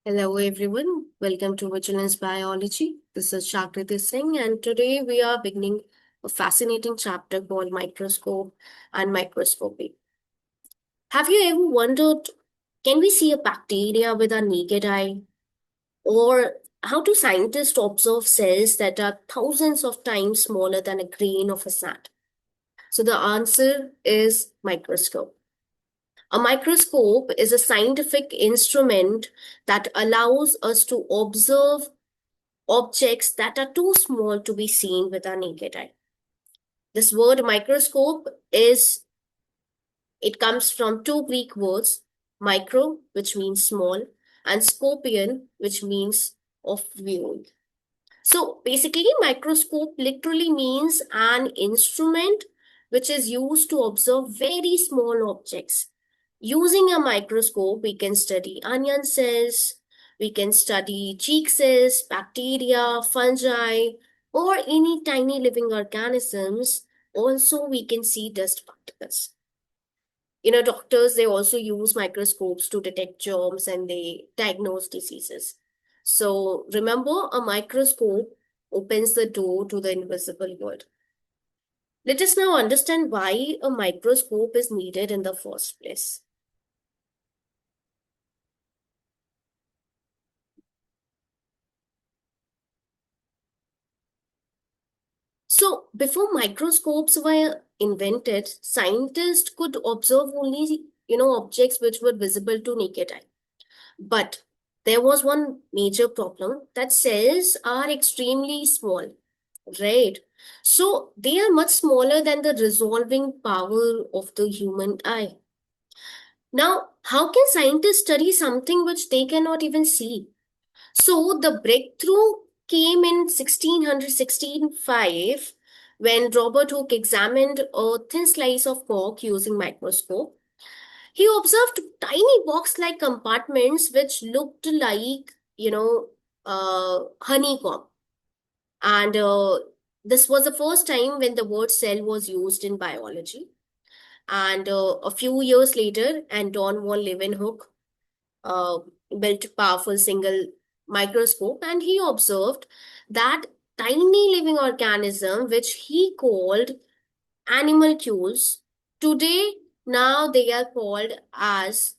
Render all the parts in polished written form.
Hello everyone, welcome to Vigilance Biology. This is Shakriti Singh, and today we are beginning a fascinating chapter called Microscope and Microscopy. Have you ever wondered, can we see a bacteria with our naked eye? Or how do scientists observe cells that are thousands of times smaller than a grain of a sand? So the answer is microscope. A microscope is a scientific instrument that allows us to observe objects that are too small to be seen with our naked eye. This word microscope it comes from two Greek words, micro, which means small, and scopion, which means of viewing. So basically, microscope literally means an instrument which is used to observe very small objects. Using a microscope, we can study onion cells, we can study cheek cells, bacteria, fungi, or any tiny living organisms. Also, we can see dust particles. Doctors, they also use microscopes to detect germs and they diagnose diseases. So remember, a microscope opens the door to the invisible world. Let us now understand why a microscope is needed in the first place. So before microscopes were invented, scientists could observe only, objects which were visible to naked eye. But there was one major problem that cells are extremely small, right? So they are much smaller than the resolving power of the human eye. Now, how can scientists study something which they cannot even see? So the breakthrough came in 1605 when Robert Hooke examined a thin slice of cork using microscope. He observed tiny box-like compartments which looked like, honeycomb. And this was the first time when the word cell was used in biology. And a few years later, Anton von Leeuwenhoek uh, built a powerful single microscope and he observed that tiny living organism which he called animalcules. Today, now they are called as,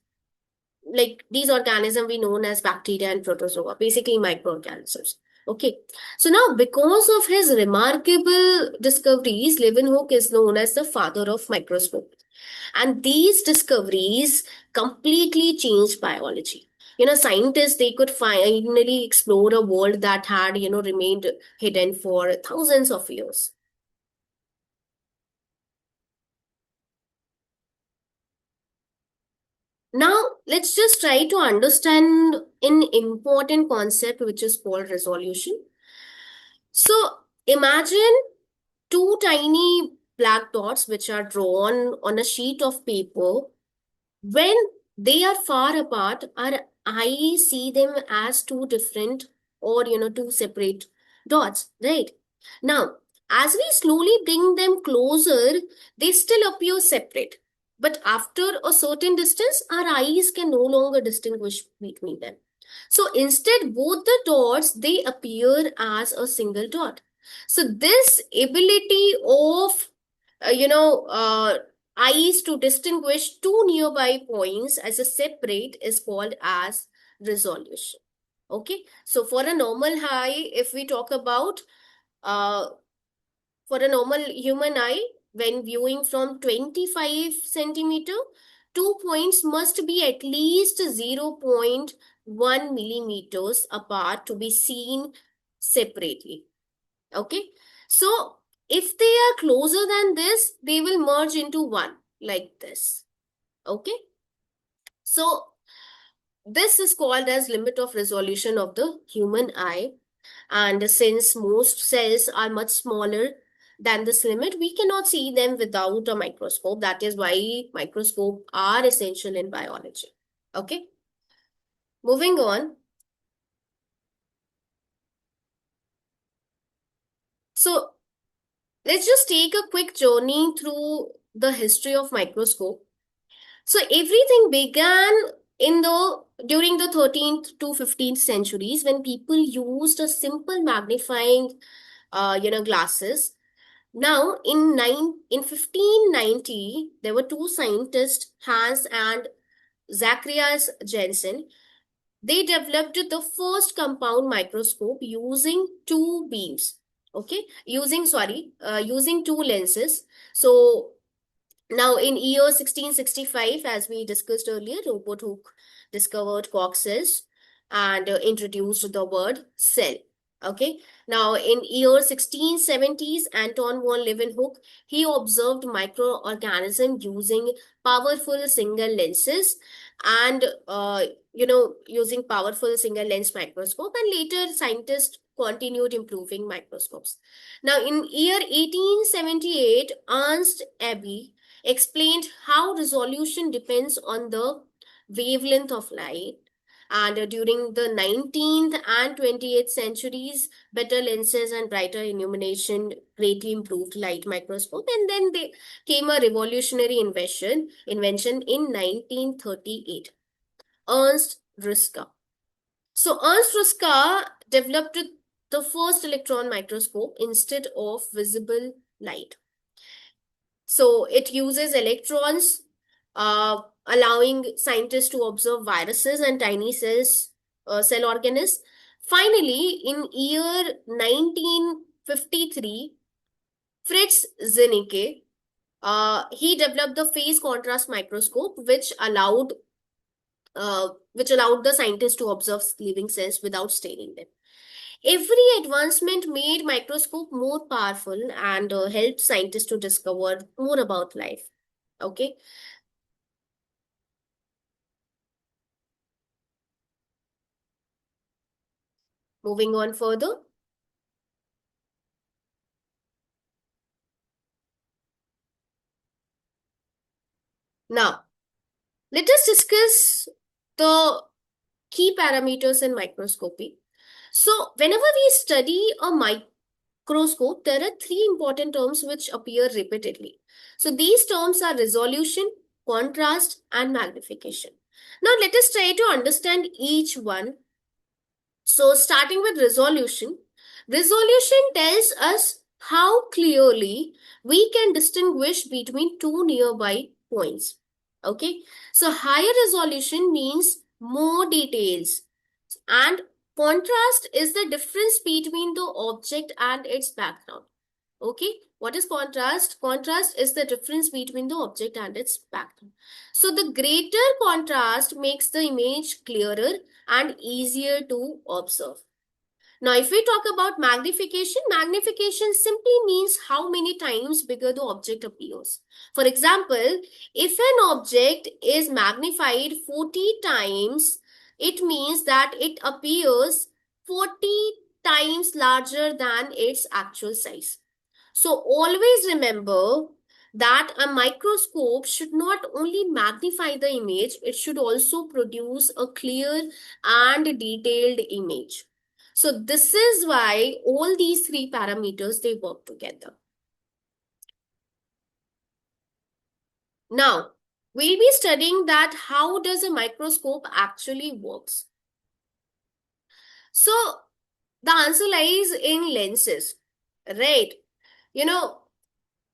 like, these organisms we known as bacteria and protozoa, basically microorganisms. Okay, so now because of his remarkable discoveries, Leeuwenhoek is known as the father of microscopy, and these discoveries completely changed biology. Scientists, they could finally explore a world that had, remained hidden for thousands of years. Now, let's just try to understand an important concept which is called resolution. So, imagine two tiny black dots which are drawn on a sheet of paper. When they are far apart, our eyes see them as two different or two separate dots, right? Now, as we slowly bring them closer, they still appear separate. But after a certain distance, our eyes can no longer distinguish between them. So instead, both the dots, they appear as a single dot. So this ability of uh, you know uh, eyes to distinguish two nearby points as a separate is called as resolution. Okay, so for a normal eye, if we talk about uh, for a normal human eye, when viewing from 25 centimeter, 2 points must be at least 0.1 millimeters apart to be seen separately. Okay, so if they are closer than this, they will merge into one like this. Okay, so this is called as limit of resolution of the human eye. And since most cells are much smaller than this limit, we cannot see them without a microscope. That is why microscope are essential in biology. Okay, moving on. So let's just take a quick journey through the history of microscope. So everything began during the 13th to 15th centuries, when people used a simple magnifying glasses. Now in 1590, there were two scientists, Hans and Zacharias Janssen. They developed the first compound microscope using two beams. Okay, using two lenses. So now, in year 1665, as we discussed earlier, Robert Hooke discovered Cox's and introduced the word cell. Okay. Now, in year 1670s, Anton von Leeuwenhoek, he observed microorganism using powerful single lenses and, using powerful single lens microscope. And later, scientists continued improving microscopes. Now, in year 1878, Ernst Abbe explained how resolution depends on the wavelength of light. And during the 19th and 20th centuries, better lenses and brighter illumination greatly improved light microscope. And then they came a revolutionary invention in 1938. Ernst Ruska. So Ernst Ruska developed the first electron microscope instead of visible light. So it uses electrons, allowing scientists to observe viruses and tiny cell organisms. Finally, in year 1953, Fritz Zwinnike, he developed the phase contrast microscope, which allowed the scientists to observe living cells without staining them. Every advancement made microscope more powerful and helped scientists to discover more about life. Okay. Moving on further. Now, let us discuss the key parameters in microscopy. So, whenever we study a microscope, there are three important terms which appear repeatedly. So, these terms are resolution, contrast, and magnification. Now, let us try to understand each one. So, starting with resolution, resolution tells us how clearly we can distinguish between two nearby points. Okay, so higher resolution means more details, and contrast is the difference between the object and its background. Okay, what is contrast? Contrast is the difference between the object and its background. So the greater contrast makes the image clearer and easier to observe. Now, if we talk about magnification, magnification simply means how many times bigger the object appears. For example, if an object is magnified 40 times, it means that it appears 40 times larger than its actual size. So always remember that a microscope should not only magnify the image, it should also produce a clear and detailed image. So this is why all these three parameters, they work together. Now, we'll be studying that how does a microscope actually works. So the answer lies in lenses, right? You know,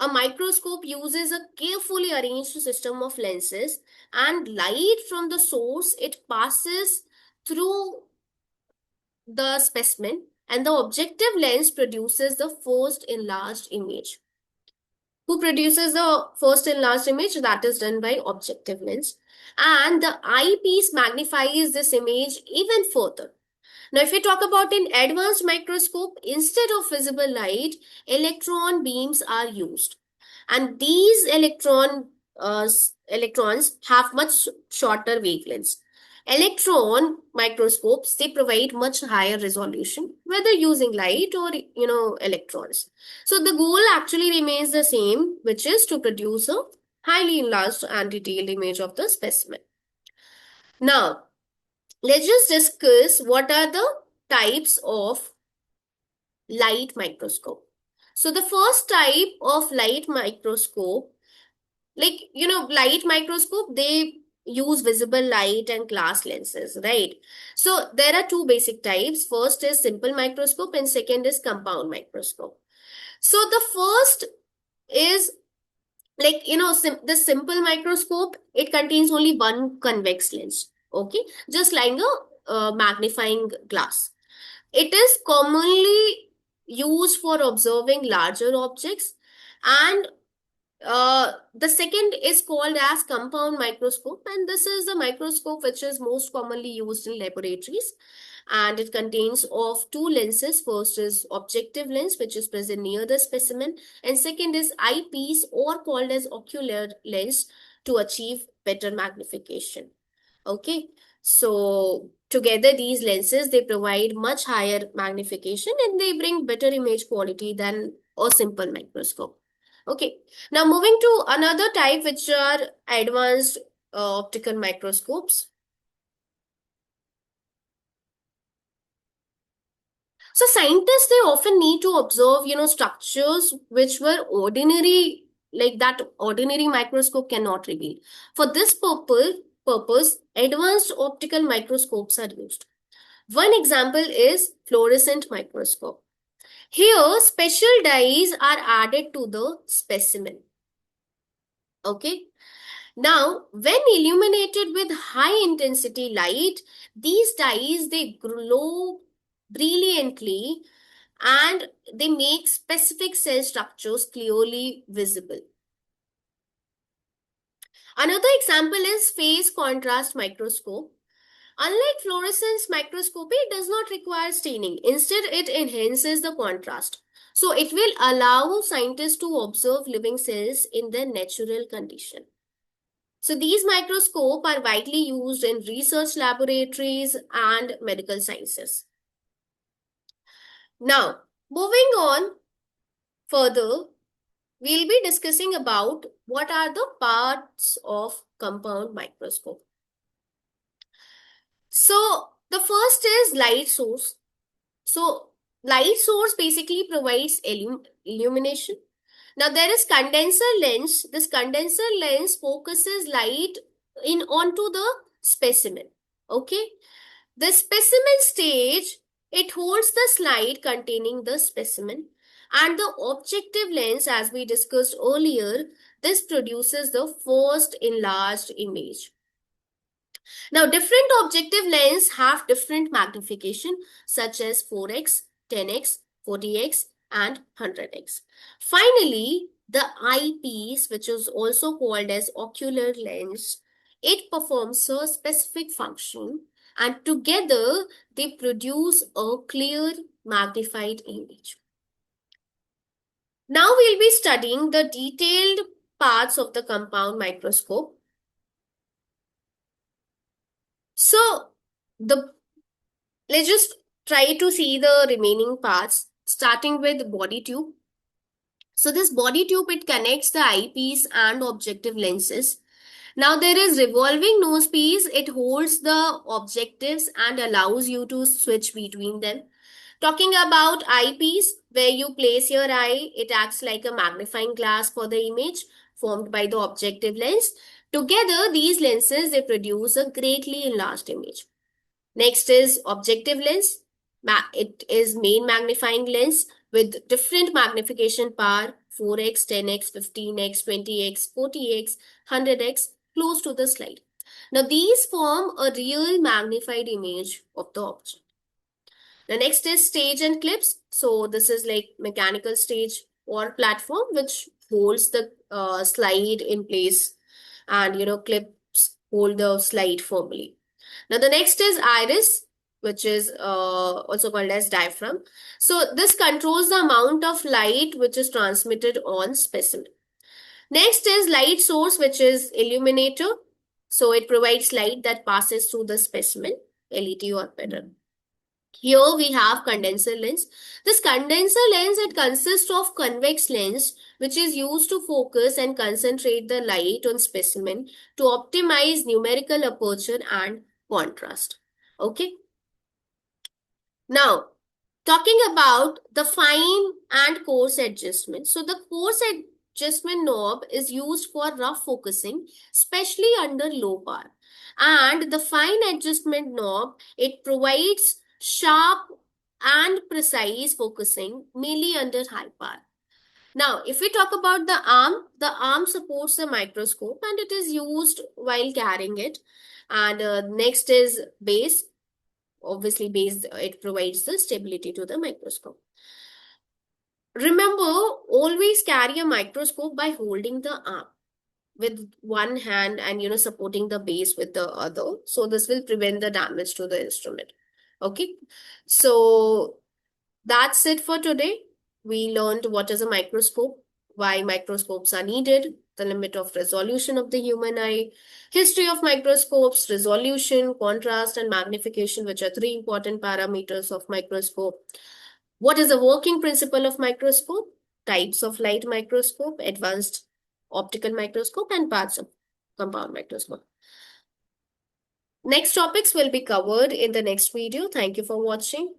a microscope uses a carefully arranged system of lenses, and light from the source, it passes through the specimen, and the objective lens produces the first enlarged image. Who produces the first enlarged image? That is done by objective lens. And the eyepiece magnifies this image even further. Now, if we talk about an advanced microscope, instead of visible light, electron beams are used. And these electrons have much shorter wavelengths. Electron microscopes, they provide much higher resolution, whether using light or electrons. So the goal actually remains the same, which is to produce a highly enlarged and detailed image of the specimen. Now, let's just discuss what are the types of light microscope. So the first type of light microscope, light microscope, they use visible light and glass lenses, right? So there are two basic types. First is simple microscope and second is compound microscope. So the first is like, the simple microscope, it contains only one convex lens, okay, just like a magnifying glass. It is commonly used for observing larger objects, and the second is called as compound microscope, and this is the microscope which is most commonly used in laboratories, and it contains of two lenses. First is objective lens, which is present near the specimen, and second is eyepiece, or called as ocular lens, to achieve better magnification. Okay, so together these lenses, they provide much higher magnification and they bring better image quality than a simple microscope. Okay, now moving to another type, which are advanced optical microscopes. So scientists, they often need to observe, structures which were ordinary, like that ordinary microscope cannot reveal. For this purpose, advanced optical microscopes are used. One example is fluorescent microscope. Here, special dyes are added to the specimen. Okay. Now, when illuminated with high intensity light, these dyes, they glow brilliantly and they make specific cell structures clearly visible. Another example is phase contrast microscope. Unlike fluorescence microscopy, it does not require staining. Instead, it enhances the contrast. So it will allow scientists to observe living cells in their natural condition. So these microscopes are widely used in research laboratories and medical sciences. Now, moving on further, we'll be discussing about what are the parts of compound microscope. So the first is light source. So light source basically provides illumination. Now there is condenser lens. This condenser lens focuses light in onto the specimen. Okay. The specimen stage, it holds the slide containing the specimen, and the objective lens, as we discussed earlier, this produces the first enlarged image. Now, different objective lens have different magnification, such as 4x, 10x, 40x, and 100x. Finally, the eyepiece, which is also called as ocular lens, it performs a specific function, and together they produce a clear magnified image. Now we'll be studying the detailed parts of the compound microscope. So, the let's just try to see the remaining parts, starting with body tube. So this body tube, it connects the eyepiece and objective lenses. Now there is revolving nose piece. It holds the objectives and allows you to switch between them. Talking about eyepiece, where you place your eye, it acts like a magnifying glass for the image formed by the objective lens. Together, these lenses, they produce a greatly enlarged image. Next is objective lens. It is main magnifying lens with different magnification power, 4x, 10x, 15x, 20x, 40x, 100x, close to the slide. Now these form a real magnified image of the object. The next is stage and clips. So this is like mechanical stage or platform which holds the slide in place, and clips hold the slide firmly. Now the next is iris, which is also called as diaphragm. So this controls the amount of light which is transmitted on specimen. Next is light source, which is illuminator. So it provides light that passes through the specimen, LED or better. Here we have condenser lens. This condenser lens, it consists of convex lens which is used to focus and concentrate the light on specimen to optimize numerical aperture and contrast. Okay. Now, talking about the fine and coarse adjustment. So the adjustment knob is used for rough focusing, especially under low power. And the fine adjustment knob, it provides sharp and precise focusing, mainly under high power. Now, if we talk about the arm supports the microscope and it is used while carrying it. And next is base. Obviously, base, it provides the stability to the microscope. Remember, always carry a microscope by holding the arm with one hand and supporting the base with the other. So this will prevent the damage to the instrument. Okay. So that's it for today. We learned what is a microscope, why microscopes are needed, the limit of resolution of the human eye, history of microscopes, resolution, contrast, and magnification, which are three important parameters of microscope. What is the working principle of microscope? Types of light microscope, advanced optical microscope, and parts of compound microscope. Next topics will be covered in the next video. Thank you for watching.